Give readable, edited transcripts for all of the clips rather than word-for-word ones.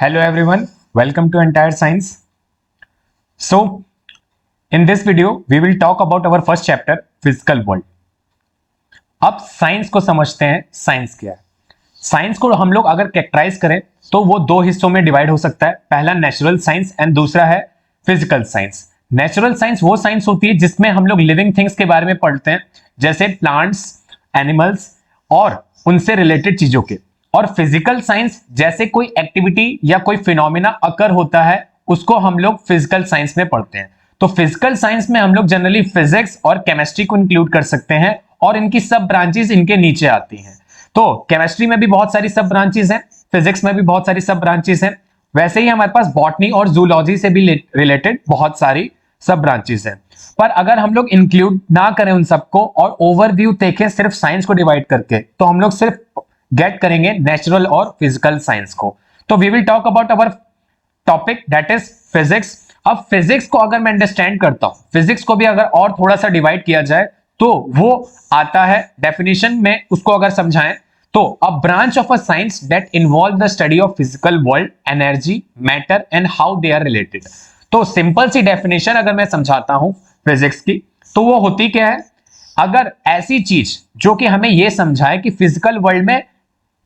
Hello everyone, welcome to Entire Science. So, in this video, we will talk about our first chapter, Physical World. अब science को समझते हैं, science क्या है। Science को हम लोग अगर कैरेक्टराइज करें तो वो दो हिस्सों में डिवाइड हो सकता है। पहला नेचुरल साइंस एंड दूसरा है फिजिकल साइंस। नेचुरल साइंस वो साइंस होती है जिसमें हम लोग लिविंग थिंग्स के बारे में पढ़ते हैं, जैसे प्लांट्स, एनिमल्स और उनसे रिलेटेड चीजों के। और फिजिकल साइंस जैसे कोई एक्टिविटी या कोई फिनोमिना अकर होता है, उसको हम लोग फिजिकल साइंस में पढ़ते हैं। तो फिजिकल साइंस में हम लोग जनरली फिजिक्स और केमिस्ट्री को इंक्लूड कर सकते हैं और इनकी सब ब्रांचेस इनके नीचे आती हैं। तो केमिस्ट्री में भी बहुत सारी सब ब्रांचेस हैं, फिजिक्स में भी बहुत सारी सब ब्रांचेस हैं। वैसे ही हमारे पास बॉटनी और जूलॉजी से भी रिलेटेड बहुत सारी सब ब्रांचेस हैं। पर अगर हम लोग इंक्लूड ना करें उन सबको और ओवरव्यू देखें सिर्फ साइंस को डिवाइड करके, तो हम लोग सिर्फ गेट करेंगे नेचुरल और फिजिकल साइंस को। तो we will talk about our topic that is physics. अब फिजिक्स को अगर मैं अंडरस्टैंड करता हूं, फिजिक्स को भी अगर और थोड़ा सा डिवाइड किया जाए तो वो आता है डेफिनेशन में, उसको अगर समझाएं तो a branch of a science that involve the study of physical world, energy, matter and how they are related. तो सिंपल सी डेफिनेशन अगर मैं समझाता हूं फिजिक्स की, तो वो होती क्या है? अगर ऐसी चीज जो कि हमें यह समझाए कि फिजिकल वर्ल्ड में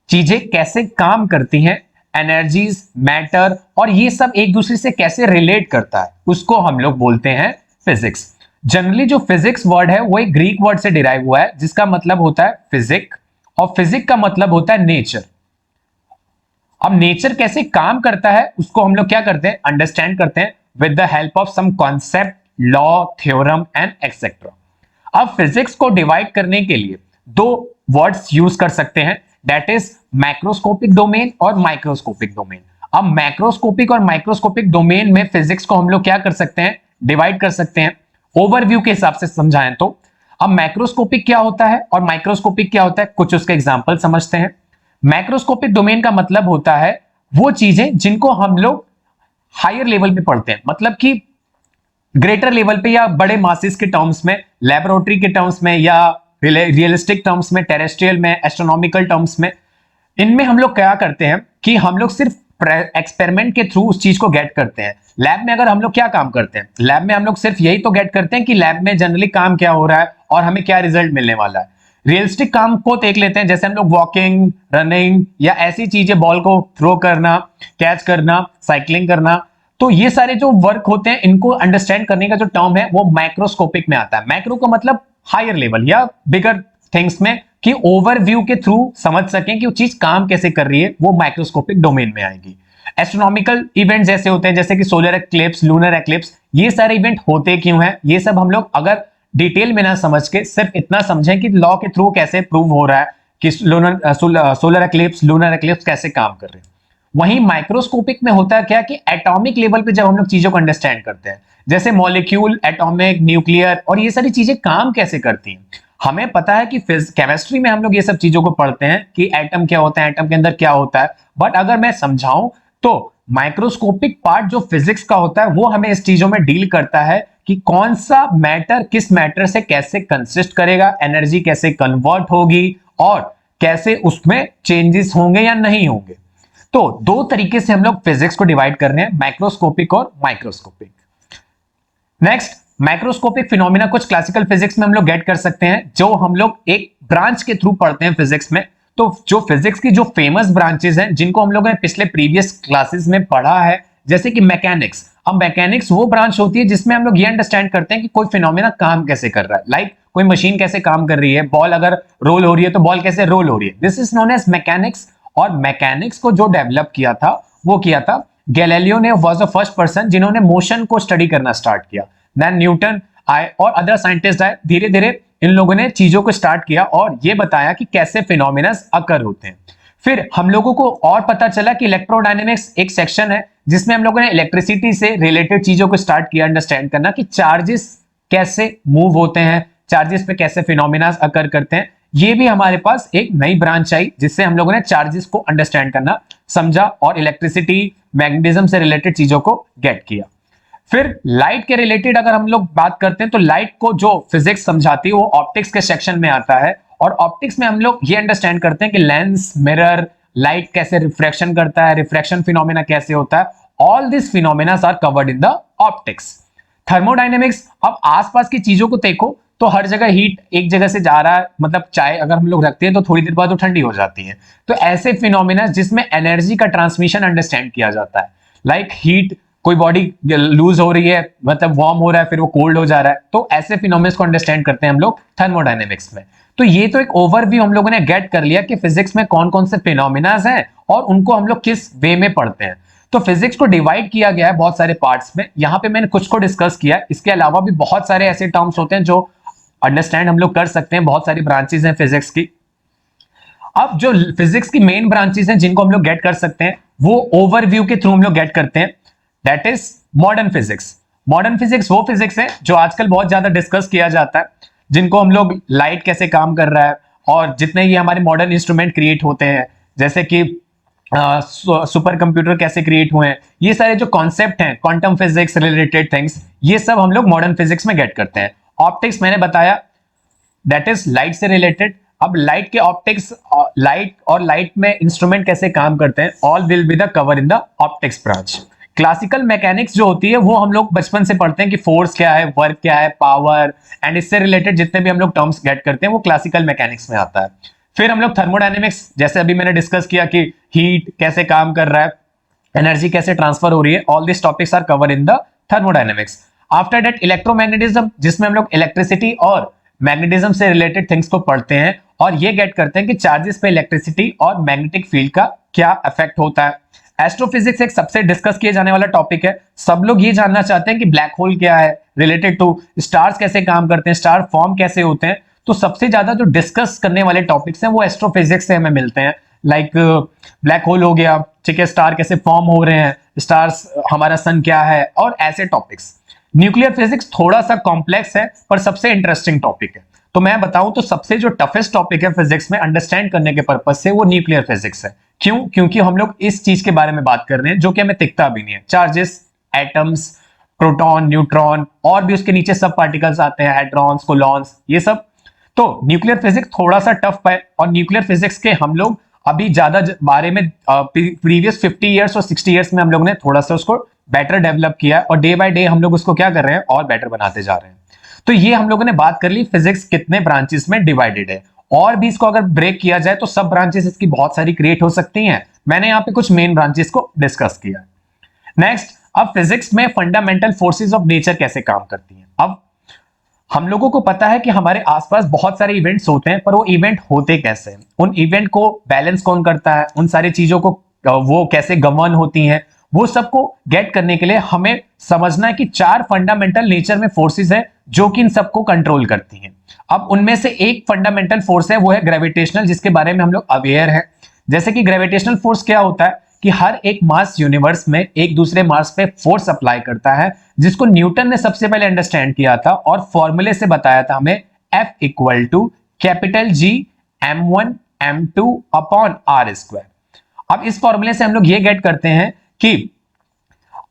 चीजें कैसे काम करती हैं, एनर्जीज, मैटर और ये सब एक दूसरे से कैसे रिलेट करता है, उसको हम लोग बोलते हैं फिजिक्स। जनरली जो फिजिक्स वर्ड है वो एक ग्रीक वर्ड से डिराइव हुआ है जिसका मतलब होता है फिजिक, और फिजिक का मतलब होता है नेचर। अब नेचर कैसे काम करता है उसको हम लोग क्या करते हैं, अंडरस्टैंड करते हैं with the help of some concept, law, theorem and etcetera. अब फिजिक्स को डिवाइड करने के लिए दो वर्ड्स यूज कर सकते हैं, दैट इज मैक्रोस्कोपिक डोमेन और माइक्रोस्कोपिक डोमेन। अब मैक्रोस्कोपिक और माइक्रोस्कोपिक डोमेन में फिजिक्स को हम लोग क्या कर सकते हैं, डिवाइड कर सकते हैं। ओवरव्यू के हिसाब से समझाएं तो अब मैक्रोस्कोपिक क्या होता है और माइक्रोस्कोपिक क्या होता है, कुछ उसके एग्जांपल समझते हैं। मैक्रोस्कोपिक डोमेन का मतलब होता है वो चीजें जिनको हम लोग हायर लेवल पे पढ़ते हैं, मतलब कि ग्रेटर लेवल पे या बड़े मासेस के टर्म्स में, लैबोरेटरी के टर्म्स में या रियलिस्टिक टर्म्स में, टेरेस्ट्रियल में, एस्ट्रोनॉमिकल टर्म्स में। इनमें हम लोग क्या करते हैं कि हम लोग सिर्फ एक्सपेरिमेंट के थ्रू उस चीज को गेट करते हैं। लैब में अगर हम लोग क्या काम करते हैं, लैब में हम लोग सिर्फ यही तो गेट करते हैं कि लैब में जनरली काम क्या हो रहा है और हमें क्या रिजल्ट मिलने वाला है। रियलिस्टिक काम को देख लेते हैं, जैसे हम लोग वॉकिंग, रनिंग या ऐसी चीजें, बॉल को थ्रो करना, कैच करना, साइकिलिंग करना। तो ये सारे जो वर्क होते हैं इनको अंडरस्टैंड करने का जो टर्म है वो माइक्रोस्कोपिक में आता है। माइक्रो का मतलब हायर लेवल या बिगर थिंग्स में, कि ओवरव्यू के थ्रू समझ सकें कि वो चीज काम कैसे कर रही है, वो माइक्रोस्कोपिक डोमेन में आएगी। एस्ट्रोनॉमिकल इवेंट्स जैसे होते हैं, जैसे कि सोलर एक्लिप्स, लूनर एक्लिप्स, ये सारे इवेंट होते क्यों हैं, ये सब हम लोग अगर डिटेल में ना समझ के सिर्फ इतना समझें कि लॉ के थ्रू कैसे प्रूव हो रहा है कि सोलर एक्लिप्स, लूनर एक्लिप्स कैसे काम कर रहे हैं। वहीं माइक्रोस्कोपिक में होता है क्या कि एटॉमिक लेवल पे जब हम लोग चीजों को अंडरस्टैंड करते हैं, जैसे मॉलिक्यूल, एटॉमिक, न्यूक्लियर और ये सारी चीजें काम कैसे करती हैं। हमें पता है कि केमिस्ट्री में हम लोग ये सब चीजों को पढ़ते हैं कि एटम क्या होता है, एटम के अंदर क्या होता है, बट अगर मैं समझाऊं तो माइक्रोस्कोपिक पार्ट जो फिजिक्स का होता है वो हमें इस चीजों में डील करता है कि कौन सा मैटर किस मैटर से कैसे कंसिस्ट करेगा, एनर्जी कैसे कन्वर्ट होगी और कैसे उसमें चेंजेस होंगे या नहीं होंगे। तो दो तरीके से हम लोग फिजिक्स को डिवाइड कर रहे हैं, मैक्रोस्कोपिक और माइक्रोस्कोपिक। नेक्स्ट, माइक्रोस्कोपिक फिनोमिना कुछ क्लासिकल फिजिक्स में हम लोग गेट कर सकते हैं, जो हम लोग एक ब्रांच के थ्रू पढ़ते हैं फिजिक्स में। तो जो फिजिक्स की जो फेमस ब्रांचेस हैं जिनको हम लोगों ने पिछले प्रीवियस क्लासेस में पढ़ा है, जैसे कि मैकेनिक्स। अब मैकेनिक्स वो ब्रांच होती है जिसमें हम लोग ये अंडरस्टैंड करते हैं कि कोई फिनोमिना काम कैसे कर रहा है, लाइक कोई मशीन कैसे काम कर रही है, बॉल अगर रोल हो रही है तो बॉल कैसे रोल हो रही है, this is known as mechanics. और मैकेनिक्स को जो डेवलप किया था वो किया था गैलीलियो ने, वाज द फर्स्ट पर्सन जिन्होंने मोशन को स्टडी करना स्टार्ट किया। देन न्यूटन आए और अदर साइंटिस्ट आए, धीरे धीरे इन लोगों ने चीजों को स्टार्ट किया और ये बताया कि कैसे फिनोमिना अकर होते हैं। फिर हम लोगों को और पता चला कि इलेक्ट्रोडायनेमिक्स एक सेक्शन है जिसमें हम लोगों ने इलेक्ट्रिसिटी से रिलेटेड चीजों को स्टार्ट किया अंडरस्टैंड करना, कि चार्जेस कैसे मूव होते हैं, चार्जेस पे कैसे फिनोमिना अकर करते हैं। ये भी हमारे पास एक नई ब्रांच आई जिससे हम लोगों ने चार्जेस को अंडरस्टैंड करना समझा और इलेक्ट्रिसिटी, मैग्नेटिज्म से रिलेटेड चीजों को गेट किया। फिर लाइट के रिलेटेड अगर हम लोग बात करते हैं तो लाइट को जो फिजिक्स समझाती है वो ऑप्टिक्स के सेक्शन में आता है, और ऑप्टिक्स में हम लोग ये अंडरस्टैंड करते हैं कि लेंस, मिरर, लाइट कैसे रिफ्रैक्शन करता है, रिफ्रैक्शन फिनोमेना कैसे होता है, all this phenomena are covered in the optics. Thermodynamics, अब आसपास की चीजों को देखो तो हर जगह हीट एक जगह से जा रहा है, मतलब चाय अगर हम लोग रखते हैं तो थोड़ी देर बाद वो ठंडी हो जाती है। तो ऐसे फिनोमेना जिसमें एनर्जी का ट्रांसमिशन अंडरस्टैंड किया जाता है, लाइक हीट, कोई बॉडी लूज हो रही है, मतलब वार्म हो रहा है फिर वो कोल्ड हो जा रहा है, तो ऐसे फिनोमेना को अंडरस्टैंड करते हैं हम लोग थर्मोडायनेमिक्स में। तो ये तो एक ओवरव्यू हम लोगों ने गेट कर लिया कि फिजिक्स में कौन कौन से फिनोमेना हैं और उनको हम लोग किस वे में पढ़ते हैं। तो फिजिक्स को डिवाइड किया गया है बहुत सारे पार्ट्स में, यहां पे मैंने कुछ को डिस्कस किया, इसके अलावा भी बहुत सारे ऐसे टर्म्स होते हैं जो अंडरस्टैंड हम लोग कर सकते हैं, बहुत सारी ब्रांचेस हैं फिजिक्स की। अब जो फिजिक्स की मेन ब्रांचेस हैं जिनको हम लोग गेट कर सकते हैं वो ओवरव्यू के थ्रू हम लोग गेट करते हैं, that is modern physics. Modern physics वो फिजिक्स है जो आजकल बहुत ज्यादा डिस्कस किया जाता है, जिनको हम लोग लाइट कैसे काम कर रहा है और जितने ये हमारे मॉडर्न इंस्ट्रूमेंट क्रिएट होते हैं, जैसे कि सुपर कंप्यूटर कैसे क्रिएट हुए हैं, ये सारे जो कॉन्सेप्ट हैं, क्वांटम फिजिक्स रिलेटेड थिंग्स, ये सब हम लोग मॉडर्न फिजिक्स में गेट करते हैं। ऑप्टिक्स मैंने बताया, दैट इज लाइट से रिलेटेड। अब लाइट के ऑप्टिक्स, लाइट और लाइट में इंस्ट्रूमेंट कैसे काम करते हैं, all will be the cover in the optics branch. Classical mechanics जो होती है वो हम लोग बचपन से पढ़ते हैं कि फोर्स क्या है, वर्क क्या है, पावर, एंड इससे रिलेटेड जितने भी हम लोग टर्म्स गेट करते हैं वो क्लासिकल मैकेनिक्स में आता है। फिर हम लोग थर्मोडायनेमिक्स, जैसे अभी मैंने डिस्कस किया कि हीट कैसे काम कर रहा है, एनर्जी कैसे ट्रांसफर हो रही है, all this topics are cover in the thermodynamics. After that electromagnetism, जिसमें हम लोग इलेक्ट्रिसिटी और मैग्नेटिज्म से रिलेटेड थिंग्स को पढ़ते हैं और ये गेट करते हैं कि चार्जेस पे इलेक्ट्रिसिटी और मैग्नेटिक फील्ड का क्या इफेक्ट होता है। एस्ट्रोफिजिक्स एक सबसे डिस्कस किया जाने वाला टॉपिक है, सब लोग ये जानना चाहते हैं कि ब्लैक होल क्या है, रिलेटेड टू स्टार्स कैसे काम करते हैं, स्टार फॉर्म कैसे होते हैं। तो सबसे ज्यादा जो डिस्कस करने वाले टॉपिक्स हैं वो एस्ट्रोफिजिक्स से हमें मिलते हैं, लाइक ब्लैक होल हो गया, ठीक है, स्टार कैसे फॉर्म हो रहे हैं, स्टार्स, हमारा सन क्या है, और ऐसे टॉपिक्स। न्यूक्लियर फिजिक्स थोड़ा सा कॉम्प्लेक्स है पर सबसे इंटरेस्टिंग टॉपिक है। तो मैं बताऊं तो सबसे जो टफेस्ट टॉपिक है फिजिक्स में अंडरस्टैंड करने के पर्पज से वो न्यूक्लियर फिजिक्स है। क्यों? क्योंकि हम लोग इस चीज के बारे में बात कर रहे हैं जो कि हमें दिखता भी नहीं है, चार्जेस, एटम्स, प्रोटॉन, न्यूट्रॉन, और भी उसके नीचे सब पार्टिकल्स आते हैं, हाइड्रॉन्स, कोलॉन्स, ये सब। तो न्यूक्लियर फिजिक्स थोड़ा सा टफ है और न्यूक्लियर फिजिक्स के हम लोग अभी ज्यादा बारे में प्रीवियस 50 इयर्स और 60 इयर्स में हम लोग ने थोड़ा सा उसको बेटर डेवलप किया और डे बाय डे हम लोग उसको क्या कर रहे हैं और बेटर बनाते जा रहे हैं। तो ये हम लोगों ने बात कर ली फिजिक्स कितने ब्रांचेस में डिवाइडेड है, और भी इसको अगर ब्रेक किया जाए तो सब ब्रांचेस इसकी बहुत सारी क्रिएट हो सकती हैं। मैंने यहाँ पे कुछ मेन ब्रांचेस को डिस्कस किया। नेक्स्ट, अब फिजिक्स में फंडामेंटल फोर्सेस ऑफ नेचर कैसे काम करती हैं। अब हम लोगों को पता है कि हमारे आसपास बहुत सारे इवेंट्स होते हैं, पर वो इवेंट होते कैसे हैं, उन इवेंट को बैलेंस कौन करता है, उन सारी चीजों को वो कैसे गवर्न होती हैं, वो सबको गेट करने के लिए हमें समझना है कि 4 फंडामेंटल नेचर में फोर्सेस हैं जो कि इन सबको कंट्रोल करती हैं। अब उनमें से एक फंडामेंटल फोर्स है वो है ग्रेविटेशनल, जिसके बारे में हम लोग अवेयर हैं। जैसे कि ग्रेविटेशनल फोर्स क्या होता है कि हर एक मास यूनिवर्स में एक दूसरे मास पे फोर्स अप्लाई करता है, जिसको न्यूटन ने सबसे पहले अंडरस्टैंड किया था और फॉर्मूले से बताया था हमें, F equal to capital G m1 m2 upon r square. अब इस फॉर्मूले से हम लोग ये गेट करते हैं कि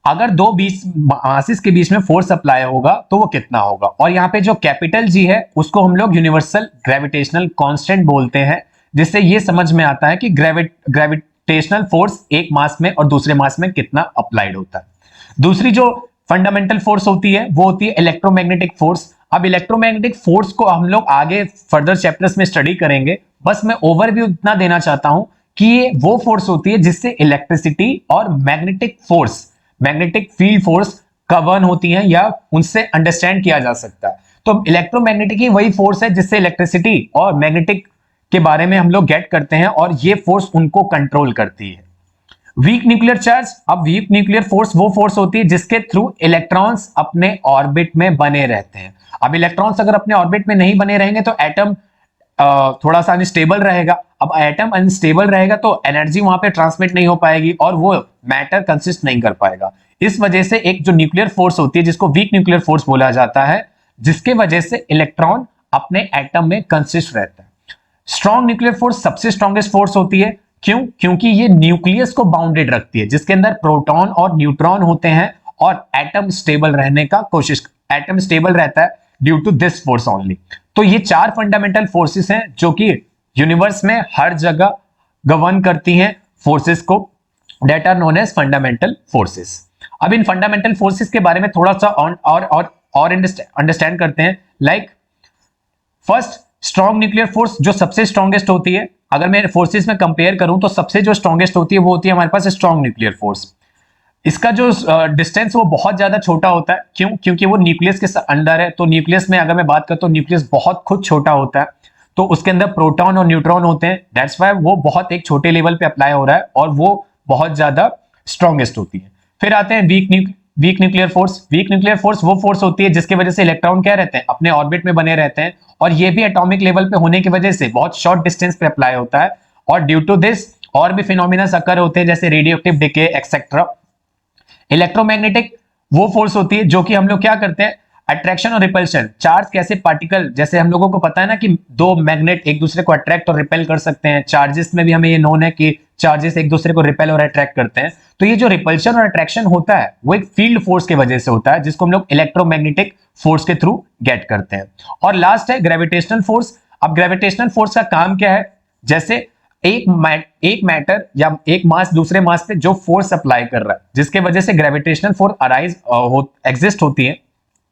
अगर दो मासेस के बीच में फोर्स अप्लाई होगा तो वो कितना होगा, और यहाँ पे जो कैपिटल G है उसको हम लोग यूनिवर्सल ग्रेविटेशनल कांस्टेंट बोलते हैं, जिससे ये समझ में आता है कि ग्रेविटेशनल फोर्स एक मास में और दूसरे मास में कितना अप्लाइड होता है। दूसरी जो फंडामेंटल फोर्स होती है वो होती है इलेक्ट्रोमैग्नेटिक फोर्स। अब इलेक्ट्रोमैग्नेटिक फोर्स को हम लोग आगे फर्दर चैप्टर्स में स्टडी करेंगे, बस मैं ओवरव्यू इतना देना चाहता हूं कि ये वो फोर्स होती है जिससे इलेक्ट्रिसिटी और magnetic force, magnetic field force govern होती हैं या उनसे अंडरस्टैंड किया जा सकता है। तो इलेक्ट्रोमैग्नेटिक ही वही फोर्स है जिससे इलेक्ट्रिसिटी और मैग्नेटिक के बारे में हम लोग गेट करते हैं और ये फोर्स उनको कंट्रोल करती है। वीक न्यूक्लियर चार्ज, अब वीक न्यूक्लियर फोर्स वो फोर्स होती है जिसके थ्रू इलेक्ट्रॉन्स अपने ऑर्बिट में बने रहते हैं। अब इलेक्ट्रॉन्स अगर अपने ऑर्बिट में नहीं बने रहेंगे तो एटम थोड़ा सा अनस्टेबल रहेगा। अब एटम अनस्टेबल रहेगा तो एनर्जी वहां पे ट्रांसमिट नहीं हो पाएगी और वो मैटर कंसिस्ट नहीं कर पाएगा। इस वजह से एक जो न्यूक्लियर फोर्स होती है जिसको वीक न्यूक्लियर फोर्स बोला जाता है, जिसके वजह से इलेक्ट्रॉन अपने एटम में कंसिस्ट रहता है। स्ट्रॉन्ग न्यूक्लियर फोर्स सबसे स्ट्रॉन्गेस्ट फोर्स होती है। क्यों? क्योंकि ये न्यूक्लियस को बाउंडेड रखती है, जिसके अंदर प्रोटॉन और न्यूट्रॉन होते हैं और एटम स्टेबल रहने का कोशिश, एटम स्टेबल रहता है due to this force only. तो ये 4 फंडामेंटल फोर्सेस हैं जो कि यूनिवर्स में हर जगह गवर्न करती हैं फोर्सेस को, that are known as fundamental forces. अब इन फंडामेंटल फोर्सेस के बारे में थोड़ा सा और अंडरस्टैंड करते हैं। Like first, strong nuclear force जो सबसे स्ट्रॉन्गेस्ट होती है, अगर मैं फोर्सेस में कंपेयर करूं तो सबसे जो स्ट्रॉन्गेस्ट होती है वो होती है हमारे पास स्ट्रॉन्ग न्यूक्लियर फोर्स। इसका जो डिस्टेंस वो बहुत ज्यादा छोटा होता है, क्यों? क्योंकि वो न्यूक्लियस के अंदर है। तो न्यूक्लियस में अगर मैं बात करता हूँ, न्यूक्लियस बहुत खुद छोटा होता है, तो उसके अंदर प्रोटॉन और न्यूट्रॉन होते हैं, दैट्स वाई वो बहुत एक छोटे लेवल पे अप्लाई हो रहा है और वो बहुत ज्यादा स्ट्रॉन्गेस्ट होती है। फिर आते हैं weak nuclear force. Weak nuclear force वो फोर्स होती है जिसकी वजह से इलेक्ट्रॉन क्या रहते हैं, अपने ऑर्बिट में बने रहते हैं, और ये भी एटॉमिक लेवल पे होने की वजह से बहुत शॉर्ट डिस्टेंस पे अप्लाई होता है, और ड्यू टू दिस और भी फिनोमिना अकर होते हैं जैसे radio active decay etcetera. Electromagnetic वो फोर्स होती है जो कि हम लोग क्या करते हैं, अट्रैक्शन और रिपल्शन, चार्ज कैसे पार्टिकल, जैसे हम लोगों को पता है ना कि दो मैग्नेट एक दूसरे को अट्रैक्ट और रिपेल कर सकते हैं, चार्जेस में भी हमें ये नोन है कि चार्जेस एक दूसरे को रिपेल और अट्रैक्ट करते हैं। तो ये जो रिपल्शन और अट्रैक्शन होता है वो एक फील्ड फोर्स की वजह से होता है, जिसको हम लोग इलेक्ट्रोमैग्नेटिक फोर्स के थ्रू गेट करते हैं। और लास्ट है ग्रेविटेशनल फोर्स। अब ग्रेविटेशनल फोर्स का काम क्या है, जैसे एक मैटर या एक मास दूसरे मास पे जो फोर्स अप्लाई कर रहा है, जिसके वजह से ग्रेविटेशनल फोर्स एग्जिस्ट होती है,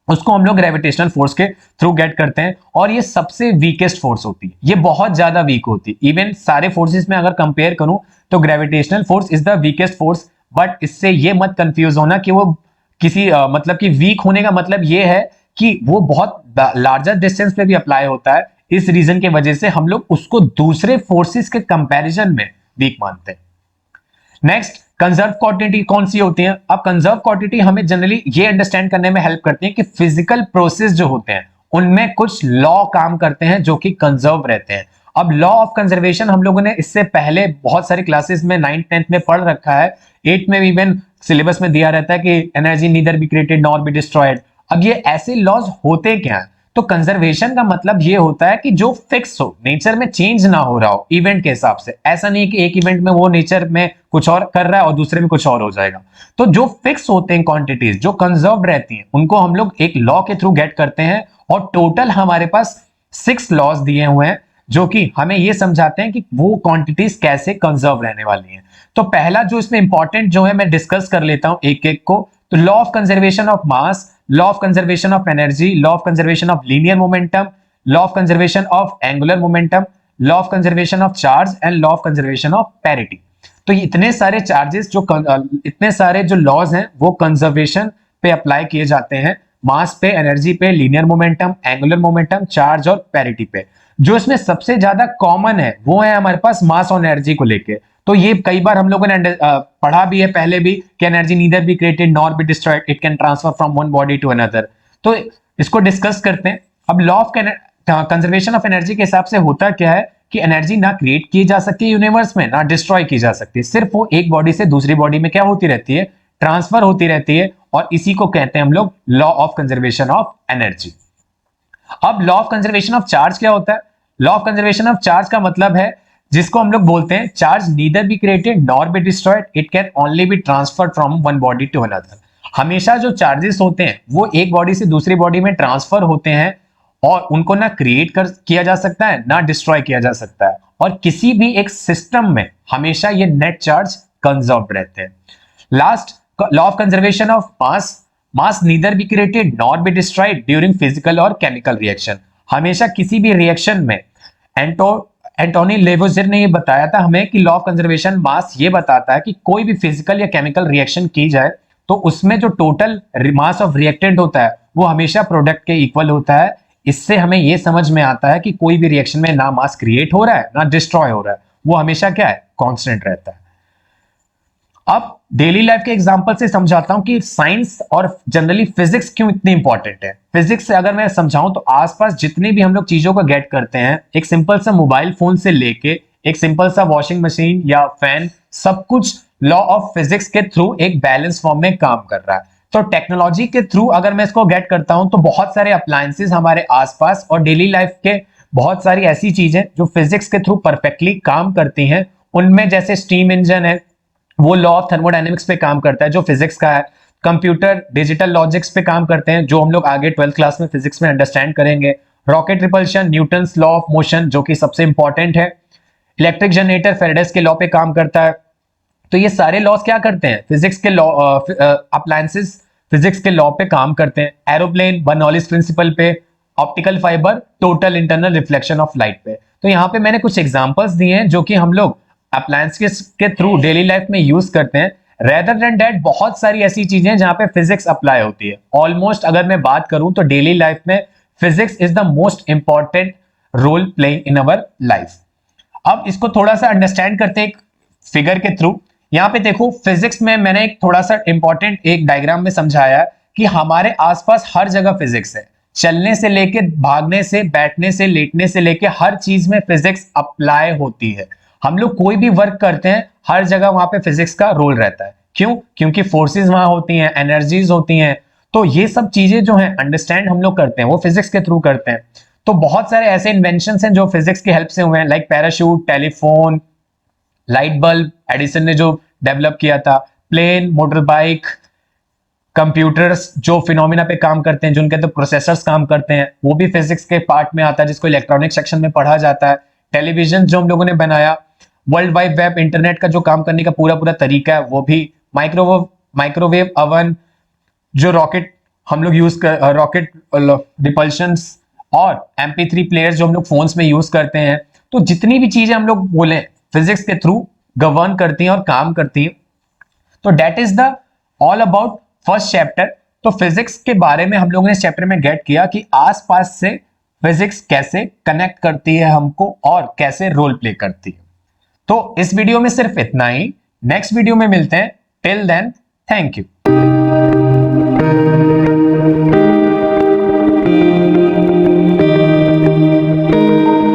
उसको हम लोग ग्रेविटेशनल फोर्स के थ्रू गेट करते हैं। और ये सबसे वीकेस्ट फोर्स होती है, ये बहुत ज्यादा वीक होती है। इवन सारे फोर्सेस में अगर कंपेयर करूं तो gravitational force is the weakest force. But इससे ये मत कंफ्यूज होना कि वो किसी मतलब कि वीक होने का मतलब ये है कि वो बहुत लार्जर डिस्टेंस पे भी अप्लाई होता है। इस रीजन के वजह से हम लोग उसको दूसरे फोर्सेस के कंपैरिजन में वीक मानते हैं। नेक्स्ट, कंजर्व क्वांटिटी कौन सी होती है? अब कंजर्व क्वांटिटी हमें जनरली ये अंडरस्टैंड करने में हेल्प करती है कि फिजिकल प्रोसेस जो होते हैं उनमें कुछ लॉ काम करते हैं जो कि कंजर्व रहते हैं। अब लॉ ऑफ कंजर्वेशन हम लोगों ने इससे पहले बहुत सारे क्लासेस में 9th 10th में पढ़ रखा है, 8th में इवन सिलेबस में दिया रहता है कि energy neither be created nor be destroyed. अब ये ऐसे लॉज होते क्या है? तो कंजर्वेशन का मतलब ये होता है कि जो फिक्स हो, नेचर में चेंज ना हो रहा हो इवेंट के हिसाब से। ऐसा नहीं कि एक इवेंट में वो नेचर में कुछ और कर रहा है और दूसरे में कुछ और हो जाएगा। तो जो फिक्स होते हैं क्वांटिटीज जो कंजर्व रहती हैं, उनको हम लोग एक लॉ के थ्रू गेट करते हैं। और टोटल हमारे पास 6 लॉज दिए हुए हैं जो कि हमें ये समझाते हैं कि वो क्वांटिटीज कैसे कंजर्व रहने वाली हैं। तो पहला जो इसमें इंपॉर्टेंट जो है मैं डिस्कस कर लेता हूं एक एक को। तो law of conservation of mass, law of conservation of energy, law of conservation of linear momentum, law of conservation of angular momentum, law of conservation of charge and law of conservation of parity. तो इतने सारे charges जो इतने सारे जो laws हैं वो conservation पे अप्लाई किए जाते हैं, मास पे, एनर्जी पे, linear momentum, angular momentum, charge और पैरिटी पे। जो इसमें सबसे ज्यादा कॉमन है वो है हमारे पास मास और एनर्जी को लेके। तो ये कई बार हम लोगों ने पढ़ा भी है पहले भी कि energy neither be created nor be destroyed, it can transfer from one body to another. तो इसको डिस्कस करते हैं। अब law of conservation of energy के हिसाब से होता क्या है कि एनर्जी ना क्रिएट की जा सकती है यूनिवर्स में, ना डिस्ट्रॉय की जा सकती, सिर्फ वो एक बॉडी से दूसरी बॉडी में क्या होती रहती है, ट्रांसफर होती रहती है। और इसी को कहते हैं हम लोग law of conservation of energy. अब law of conservation of charge क्या होता है? Law of conservation of charge का मतलब है, जिसको हम लोग बोलते हैं, charge neither be created nor be destroyed, it can only be transferred from one body to another. हमेशा जो चार्जेस होते हैं वो एक बॉडी से दूसरी बॉडी में ट्रांसफर होते हैं और उनको ना किया जा सकता है ना डिस्ट्रॉय किया जा सकता है। और किसी भी एक सिस्टम में हमेशा ये नेट चार्ज कंजर्व रहते हैं। Last, law of conservation of mass, mass neither be created nor be destroyed during physical और केमिकल रिएक्शन। हमेशा किसी भी रिएक्शन में एंटोनी लेवोजिर ने ये बताया था हमें कि लॉ ऑफ कंजर्वेशन मास ये बताता है कि कोई भी फिजिकल या केमिकल रिएक्शन की जाए तो उसमें जो टोटल मास ऑफ रिएक्टेंट होता है वो हमेशा प्रोडक्ट के इक्वल होता है। इससे हमें ये समझ में आता है कि कोई भी रिएक्शन में ना मास क्रिएट हो रहा है ना डिस्ट्रॉय हो रहा है, वो हमेशा क्या है, कांस्टेंट रहता है। अब डेली लाइफ के एग्जांपल से समझाता हूं कि साइंस और जनरली फिजिक्स क्यों इतनी इंपॉर्टेंट है। फिजिक्स से अगर मैं समझाऊं तो आसपास जितने भी हम लोग चीजों को गेट करते हैं, एक सिंपल सा मोबाइल फोन से लेके एक सिंपल सा वॉशिंग मशीन या फैन, सब कुछ लॉ ऑफ फिजिक्स के थ्रू एक बैलेंस फॉर्म में काम कर रहा है। तो टेक्नोलॉजी के थ्रू अगर मैं इसको गेट करता हूं तो बहुत सारे अप्लायंसेस हमारे आसपास और डेली लाइफ के बहुत सारी ऐसी चीजें जो फिजिक्स के थ्रू परफेक्टली काम करती हैं। उनमें जैसे स्टीम इंजन है, वो लॉ ऑफ थर्मोडायनेमिक्स पे काम करता है जो फिजिक्स का है। कंप्यूटर डिजिटल लॉजिक्स पे काम करते हैं जो हम लोग आगे 12th क्लास में फिजिक्स में अंडरस्टैंड करेंगे। Rocket repulsion, Newton's law of motion जो कि सबसे इंपॉर्टेंट है। इलेक्ट्रिक जनरेटर फेरेडेस के लॉ पे काम करता है। तो ये सारे लॉस क्या करते हैं, फिजिक्स के लॉ, अप्लायंसेस फिजिक्स के लॉ पे काम करते हैं। एरोप्लेन बर्नौलीज प्रिंसिपल पे, optical fibre total internal reflection of light पे। तो यहाँ पे मैंने कुछ एग्जांपल्स दिए हैं जो कि हम लोग अप्लायंसेस के थ्रू डेली लाइफ में यूज करते हैं। रेदर देन दैट बहुत सारी ऐसी चीजें हैं जहां पे फिजिक्स अप्लाई होती है। ऑलमोस्ट अगर मैं बात करूं तो डेली लाइफ में physics is the most important role playing in our life. अब इसको थोड़ा सा अंडरस्टैंड करते हैं एक फिगर के थ्रू। यहां पे देखो फिजिक्स में मैंने एक थोड़ा सा इंपॉर्टेंट एक डायग्राम में समझाया कि हमारे आसपास हर जगह फिजिक्स है। चलने से लेके भागने से, बैठने से, लेटने से लेके हर चीज में फिजिक्स अप्लाई होती है। हम लोग कोई भी वर्क करते हैं हर जगह वहां पे फिजिक्स का रोल रहता है। क्यों? क्योंकि फोर्सेस वहां होती हैं, एनर्जीज होती हैं। तो ये सब चीजें जो है अंडरस्टैंड हम लोग करते हैं वो फिजिक्स के थ्रू करते हैं। तो बहुत सारे ऐसे इन्वेंशन हैं जो फिजिक्स की हेल्प से हुए हैं, like parachute, telephone, light bulb Edison ने जो डेवलप किया था, प्लेन, मोटर बाइक, कंप्यूटर्स जो फिनोमिना पे काम करते हैं, जो उनके अंदर प्रोसेसर्स काम करते हैं, वो भी फिजिक्स के पार्ट में आता है जिसको इलेक्ट्रॉनिक सेक्शन में पढ़ा जाता है। टेलीविजन जो हम लोगों ने बनाया, वर्ल्ड वाइड वेब, इंटरनेट का जो काम करने का पूरा पूरा तरीका है वो भी, माइक्रोवेव अवन, जो रॉकेट हम लोग यूज कर, रॉकेट रिपल्शंस, और MP3 प्लेयर्स जो हम लोग फोन्स में यूज करते हैं। तो जितनी भी चीजें हम लोग बोले फिजिक्स के थ्रू गवर्न करती हैं और काम करती हैं। तो that is the all about first chapter. तो फिजिक्स के बारे में हम लोगों ने इस चैप्टर में गेट किया कि आसपास से फिजिक्स कैसे कनेक्ट करती है हमको और कैसे रोल प्ले करती है। तो इस वीडियो में सिर्फ इतना ही। नेक्स्ट वीडियो में मिलते हैं। Till then, thank you.